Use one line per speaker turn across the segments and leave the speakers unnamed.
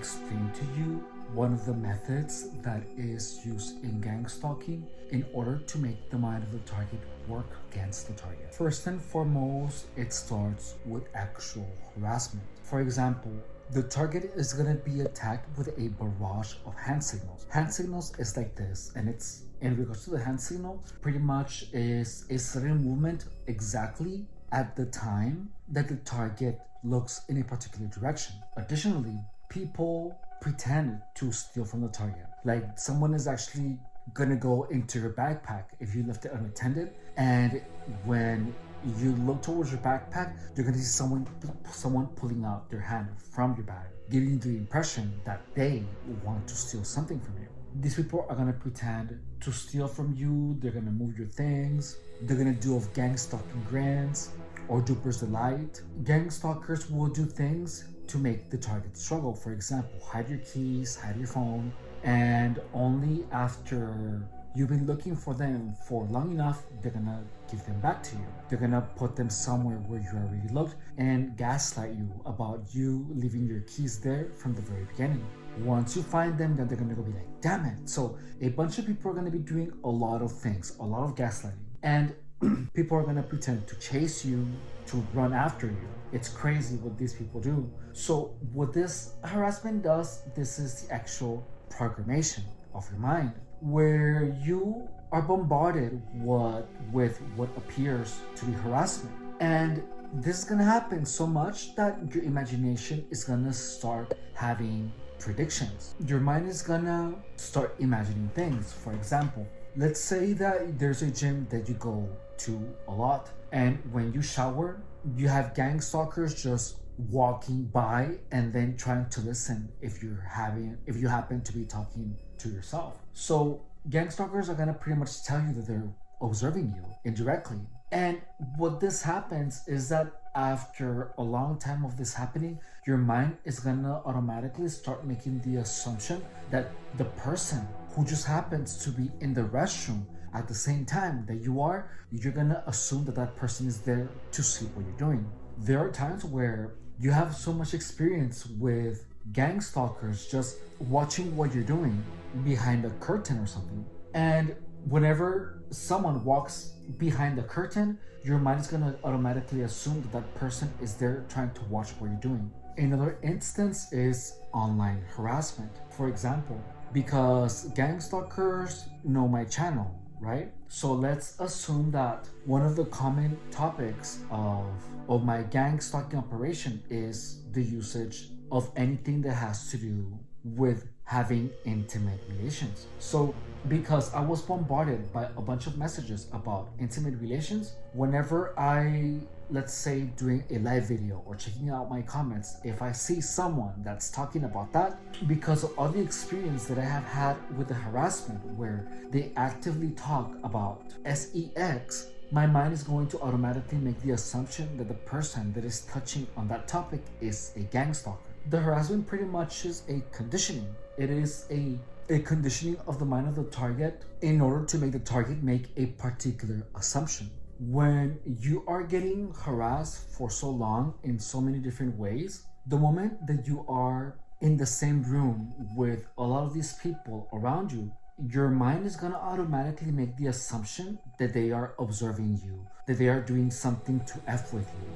explain to you one of the methods that is used in gang stalking in order to make the mind of the target work against the target. First and foremost, it starts with actual harassment. For example, the target is going to be attacked with a barrage of hand signals. Hand signals is like this, and it's in regards to the hand signal, pretty much is a sudden movement exactly at the time that the target looks in a particular direction. Additionally, people pretend to steal from the target. Like someone is actually gonna go into your backpack if you left it unattended, and when you look towards your backpack, you're gonna see someone pulling out their hand from your bag, giving you the impression that they want to steal something from you. These people are gonna pretend to steal from you. They're gonna move your things. They're gonna do of gang stalking grins or duper's delight. Gang stalkers will do things to make the target struggle. For example, hide your keys, hide your phone, and only after you've been looking for them for long enough, they're gonna give them back to you. They're gonna put them somewhere where you already looked and gaslight you about you leaving your keys there from the very beginning. Once you find them, then they're gonna go be like, damn it. So a bunch of people are gonna be doing a lot of things, a lot of gaslighting. And people are gonna pretend to chase you, to run after you. It's crazy what these people do. So what this harassment does, this is the actual programmation of your mind, where you are bombarded with what appears to be harassment. And this is gonna happen so much that your imagination is gonna start having predictions. Your mind is gonna start imagining things. For example, let's say that there's a gym that you go to a lot, and when you shower, you have gang stalkers just walking by and then trying to listen if you happen to be talking to yourself. So gang stalkers are gonna pretty much tell you that they're observing you indirectly. And what this happens is that after a long time of this happening, your mind is gonna automatically start making the assumption that the person who just happens to be in the restroom at the same time that you are, you're gonna assume that that person is there to see what you're doing. There are times where you have so much experience with gang stalkers just watching what you're doing behind a curtain or something. And whenever someone walks behind the curtain, your mind is gonna automatically assume that that person is there trying to watch what you're doing. Another instance is online harassment. For example, because gang stalkers know my channel, right? So let's assume that one of the common topics of my gang stalking operation is the usage of anything that has to do with having intimate relations. So because I was bombarded by a bunch of messages about intimate relations, whenever I, let's say, doing a live video or checking out my comments, if I see someone that's talking about that, because of all the experience that I have had with the harassment where they actively talk about sex, my mind is going to automatically make the assumption that the person that is touching on that topic is a gang stalker. The harassment pretty much is a conditioning. It is a conditioning of the mind of the target in order to make the target make a particular assumption. When you are getting harassed for so long in so many different ways, the moment that you are in the same room with a lot of these people around you, your mind is going to automatically make the assumption that they are observing you, that they are doing something to F with you.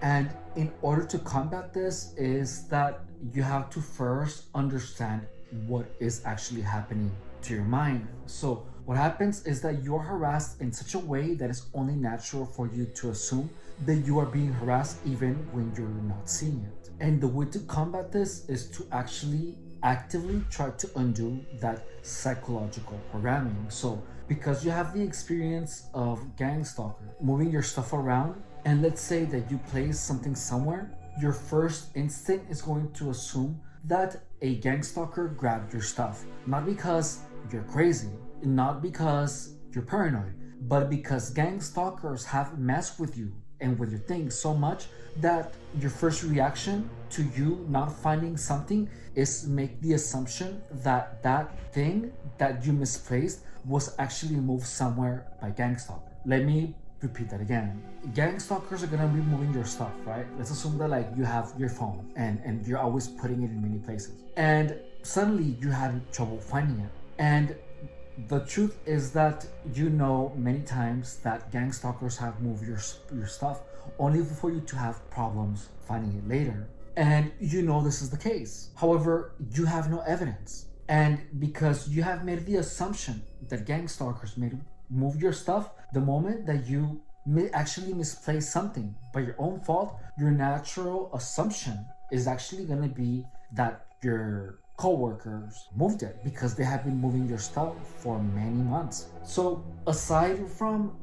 And in order to combat this is that you have to first understand what is actually happening to your mind. So what happens is that you're harassed in such a way that it's only natural for you to assume that you are being harassed even when you're not seeing it. And the way to combat this is to actually actively try to undo that psychological programming. So because you have the experience of gang stalker moving your stuff around, and let's say that you place something somewhere, your first instinct is going to assume that a gang stalker grabbed your stuff. Not because you're crazy, not because you're paranoid, but because gang stalkers have messed with you and with your things so much that your first reaction to you not finding something is make the assumption that that thing that you misplaced was actually moved somewhere by gang stalker. Let me repeat that again. Gang stalkers are gonna be moving your stuff, right? Let's assume that like you have your phone and you're always putting it in many places, and suddenly you have trouble finding it. And the truth is that you know many times that gang stalkers have moved your stuff only for you to have problems finding it later. And you know this is the case. However, you have no evidence. And because you have made the assumption that gang stalkers may move your stuff, the moment that you actually misplace something by your own fault, your natural assumption is actually going to be that your co-workers moved it because they have been moving your stuff for many months. So aside from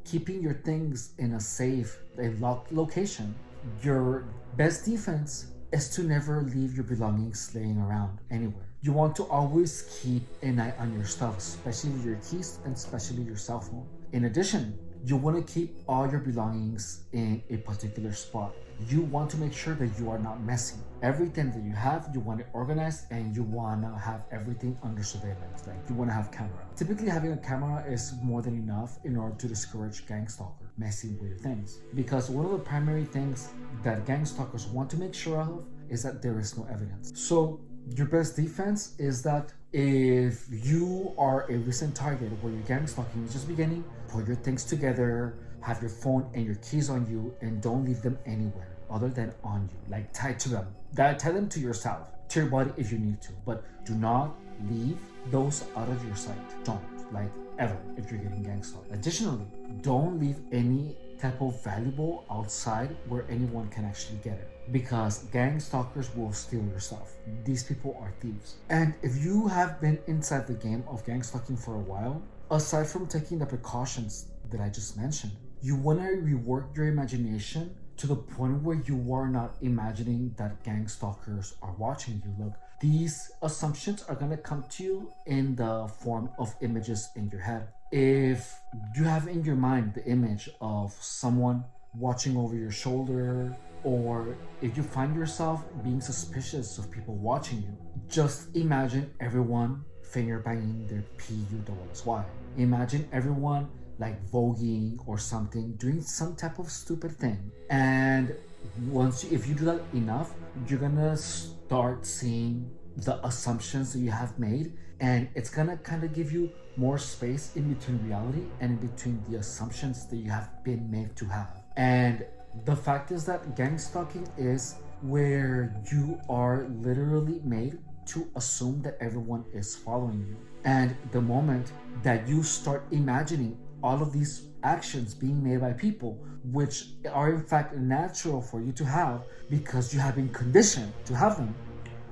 keeping your things in a safe, a locked location, your best defense is to never leave your belongings laying around anywhere. You want to always keep an eye on your stuff, especially your keys and especially your cell phone. In addition, you want to keep all your belongings in a particular spot. You want to make sure that you are not messy. Everything that you have, you want it organized, and you want to have everything under surveillance. Like you want to have camera. Typically, having a camera is more than enough in order to discourage gang stalker messing with your things. Because one of the primary things that gang stalkers want to make sure of is that there is no evidence. So your best defense is that if you are a recent target where your gang stalking is just beginning, put your things together, have your phone and your keys on you, and don't leave them anywhere other than on you, like tied to them. Tie them to yourself, to your body if you need to, but do not leave those out of your sight. Don't, like ever, if you're getting gang stalked. Additionally, don't leave any type of valuable outside where anyone can actually get it, because gang stalkers will steal your stuff. These people are thieves. And if you have been inside the game of gang stalking for a while, aside from taking the precautions that I just mentioned, you want to rework your imagination to the point where you are not imagining that gang stalkers are watching you. Look, these assumptions are going to come to you in the form of images in your head. If you have in your mind the image of someone watching over your shoulder, or if you find yourself being suspicious of people watching you, just imagine everyone finger banging their PUSY. Imagine everyone like voguing or something, doing some type of stupid thing. And if you do that enough, you're gonna start seeing the assumptions that you have made, and it's gonna kind of give you more space in between reality and in between the assumptions that you have been made to have. And the fact is that gang stalking is where you are literally made to assume that everyone is following you. And the moment that you start imagining all of these actions being made by people, which are in fact natural for you to have because you have been conditioned to have them,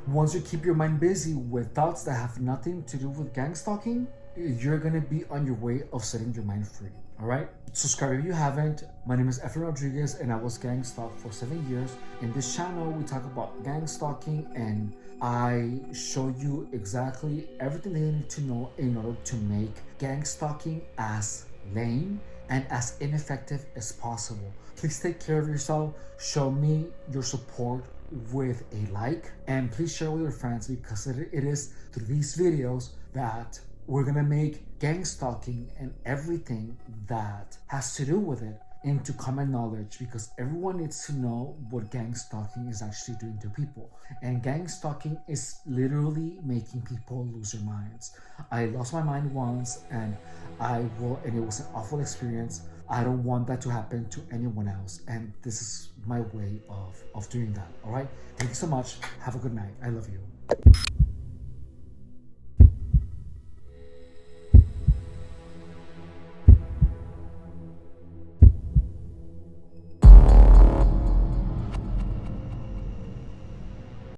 once you keep your mind busy with thoughts that have nothing to do with gang stalking, you're gonna be on your way of setting your mind free. All right, subscribe if you haven't. My name is Efren Rodriguez, and I was gang stalked for 7 years. In this channel, we talk about gang stalking, and I show you exactly everything that you need to know in order to make gang stalking as lame and as ineffective as possible. Please take care of yourself. Show me your support with a like, and please share with your friends, because it is through these videos that we're gonna make gang stalking and everything that has to do with it into common knowledge, because everyone needs to know what gang stalking is actually doing to people. And gang stalking is literally making people lose their minds. I lost my mind once, and it was an awful experience. I don't want that to happen to anyone else, and this is my way of doing that. All right, thank you so much. Have a good night. I love you.